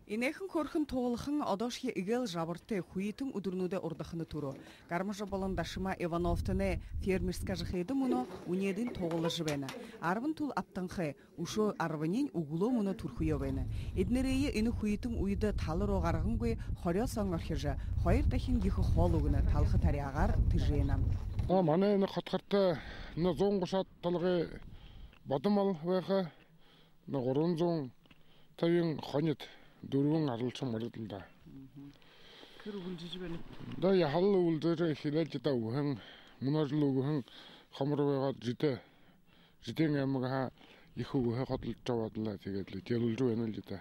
Инехэн хөрхөн туулхан одоошхи игэл жабарты хуитын удурнуде урдахны туру. Гармажа болон дашима Ивановтыне фермерска жахеды муно унедин тоғылыжы бәні. Арвын тул аптанхы ушо арвынин угуло муно турхуйо бәні. Эднерейі іні хуитын уйды талыр оғарғын гөй хорё соңархержа, хойыр тахин гихы холугыны талхы тариағар тыжейнам. Маны қатқарты зоң құшат талғы бадымал вәқі ғорын зоң тайын қанет. Дөрвөн аралсан мөрөдөлдө. Кыр үлжиж бәні. Да яхал үлдөрө хилэл жита ухан мунажл ухан хамрыга жите. Житен амга иху уха хатыл чавадлаа тэгээд төлөлж байна л жита.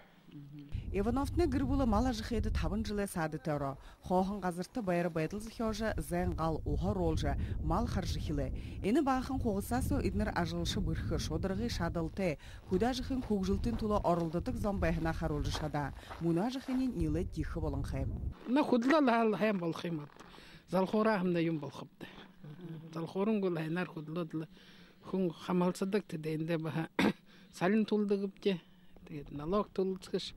Ивановтны гырбула мала жихеды 5 жылы сады тәро. Хохан газырты байры байдыл зихёжа зәңғал уха ролжа мал харжихилы. Эні бағын қоғысасу иднер ажылшы бұрхы шодырғы шадылты. Худа жихын көкжілтін тұлы орылдытық зомбайхына харолжы шада. Муна жихынен нилы дихы болын қайым. На худла хайм бол қимат. Залхора хамда юм бол қыпты. Залхорын гол хайнар худладылы. Хүн хамалсадық тедейінде баға салин тұлдығып де. Налог тулцкаш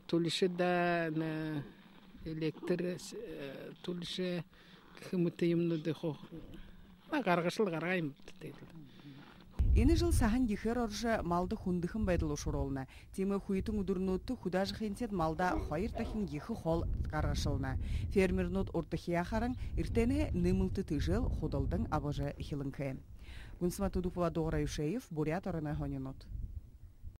тулише да на электр тулише хмутыйымны да хо гаргашыл гаргайм дейді. Эни жыл сахан дихер оржа малды хундыхын байдыл ошоролна. Темы хуитын удурнутты худа жихенсет малда хайыр тахин гихы хол гаргашылна. Фермернут ортахияхарың иртене нымылты тыжыл худалдың абажа хилынкы. Гунсма Тудупова Дора Юшеев, Бурят Орена Гонинот.